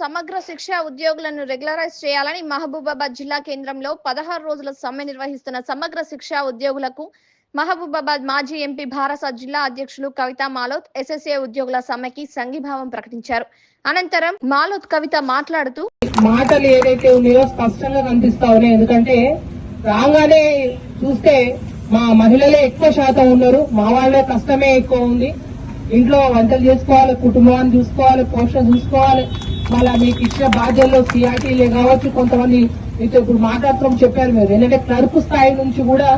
సమగ్ర శిక్ష ఉద్యోగులను రెగ్యులరైజ్ చేయాలని మహబూబాబాద్ జిల్లా కేంద్రంలో 16 రోజుల సమ్మె నిర్వహిస్తున్న సమగ్ర శిక్ష ఉద్యోగులకు మహబూబాబాద్ మాజీ ఎంపీ భారసాద్ జిల్లా అధ్యక్షులు కవిత మాలోత్ ఎస్ఎస్ఏ ఉద్యోగుల సమ్మెకి సంఘీభావం ప్రకటించారు. అనంతరం మాలోత్ కవిత మాట్లాడుతూ మాటలు ఏదైతే ఉన్నాయో స్పష్టంగా కనిపిస్తా ఉన్నాయి. ఎందుకంటే రాగానే చూస్తే మా మహిళలే ఎక్కువ శాతం ఉన్నారు, మా వాళ్ళే కష్టమే ఎక్కువ ఉంది. ఇంట్లో వంటలు చేసుకోవాలి, కుటుంబాన్ని చూసుకోవాలి, పోషణ చూసుకోవాలి. మళ్ళీ మీకు ఇచ్చిన బాధ్యతలో సిఆర్టీలే కావచ్చు, కొంతమంది మీతో ఇప్పుడు మాట్లాడుతూ చెప్పారు మీరు. ఎందుకంటే క్లర్క్ స్థాయి నుంచి కూడా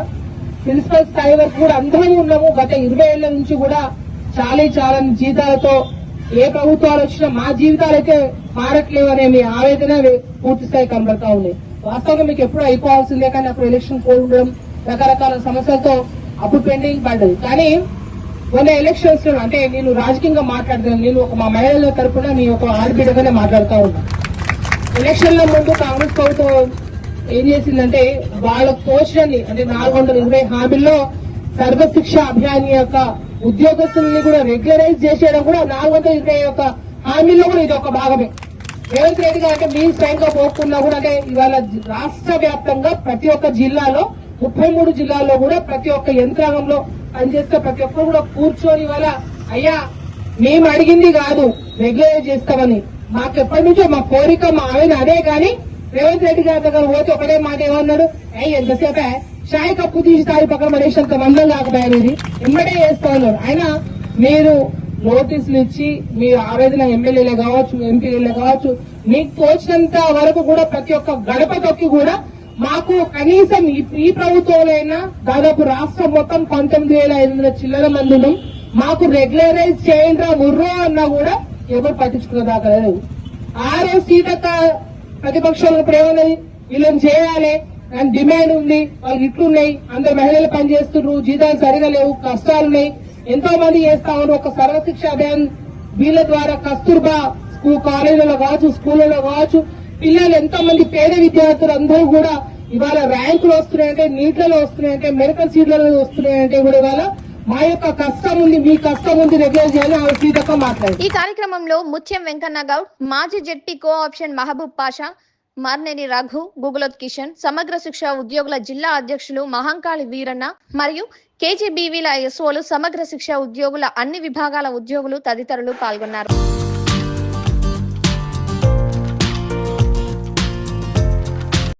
ప్రిన్సిపల్ స్థాయి వరకు కూడా అందరం ఉన్నాము. గత 20 ఏళ్ల నుంచి కూడా చాలా జీతాలతో ఏ ప్రభుత్వాలు వచ్చినా మా జీవితాలైతే మారట్లేవు అనే మీ ఆవేదన పూర్తి స్థాయి కనబడతా ఉంది. వాస్తవంగా మీకు ఎప్పుడు అయిపోవాల్సిందే, కానీ అప్పుడు ఎలక్షన్ కోడ్ ఉండడం, రకరకాల సమస్యలతో అప్పుడు పెండింగ్ పడ్డది. కానీ మొన్న ఎలక్షన్స్ లో అంటే నేను రాజకీయంగా మాట్లాడుతున్నాను, నేను మా మహిళల తరఫున నీ ఒక ఆడబిడ్డగానే మాట్లాడుతూ ఉన్నా. ఎలక్షన్ల ముందు కాంగ్రెస్ ప్రభుత్వం ఏం చేసిందంటే వాళ్ళకు తోచని అంటే 420 హామీల్లో సర్వశిక్ష అభియాన్ యొక్క ఉద్యోగస్తుల్ని కూడా రెగ్యులరైజ్ చేసేయడం కూడా 421 హామీల్లో కూడా ఇది ఒక భాగమే. రేవంత్ రెడ్డి గారు అంటే మీ స్వయంగా పోకున్నా కూడా అంటే ఇవాళ రాష్ట్ర వ్యాప్తంగా ప్రతి ఒక్క జిల్లాలో 33 జిల్లాల్లో కూడా ప్రతి ఒక్క యంత్రాంగంలో పనిచేస్తే ప్రతి ఒక్కరు కూడా కూర్చొని వాళ్ళ అయ్యా మేము అడిగింది కాదు రెగ్యులరైజ్ చేస్తామని, మాకు ఎప్పటి నుంచో మా కోరిక మా ఆయన అదే. కానీ రేవంత్ రెడ్డి గారి దగ్గర పోతే ఒకటే మాట ఏమన్నాడు, ఎంతసేపే షాయి కప్పు తీసి తాగి పక్కన పడేసినంత మందం కాకపోయారు, ఇది ఎమ్మడే చేస్తా ఉన్నారు. అయినా మీరు నోటీసులు ఇచ్చి మీ ఆవేదన ఎమ్మెల్యేలే కావచ్చు, ఎంపీలే కావచ్చు, మీకు తోచినంత వరకు కూడా ప్రతి ఒక్క గడప తొక్కి కూడా మాకు కనీసం ఈ ప్రభుత్వంలో దాదాపు రాష్ట్రం మొత్తం 19,500 చిల్లర మంది ఉన్నాం, మాకు రెగ్యులరైజ్ చేయండి ముర్రో అన్నా కూడా ఎవరు పట్టించుకున్న దాకా లేదు. ఆరో సీతక్క ప్రతిపక్షంలో ఇప్పుడు ఏమన్నది, వీళ్ళని చేయాలి అని డిమాండ్ ఉంది, వాళ్ళకి ఇట్లున్నాయి, అందరు మహిళలు పనిచేస్తున్నారు, జీతాలు సరిగా లేవు, కష్టాలున్నాయి, ఎంతో మంది చేస్తా ఉన్నారు. ఒక సర్వశిక్ష అభియాన్ వీళ్ళ ద్వారా కస్తూర్బా కాలేజీలలో కావచ్చు, స్కూళ్లలో కావచ్చు, పిల్లలు ఎంతో మంది పేద విద్యార్థులు అందరూ కూడా ఇవాళ ర్యాంకులు వస్తున్నాయంటే, నీట్లలో వస్తున్నాయంటే, మెడికల్ సీట్లలో వస్తున్నాయంటే కూడా ఇవాళ మా యొక్క కష్టం ఉంది, మీ కష్టం ఉంది, రెగ్యులర్ చేయాలని సీతక్క మాట్లాడారు. ఈ కార్యక్రమంలో ముత్యం వెంకన్న గౌడ్, మాజీ ZP co option Mahaboob Pasha, Marneni Raghu, Guguloth Kishan, Samagra Shiksha ఉద్యోగుల జిల్లా అధ్యక్షులు మహంకాళి వీరన్న మరియు కేజీబీవీల ఎస్ఓలు, సమగ్ర శిక్ష ఉద్యోగుల అన్ని విభాగాల ఉద్యోగులు తదితరులు పాల్గొన్నారు.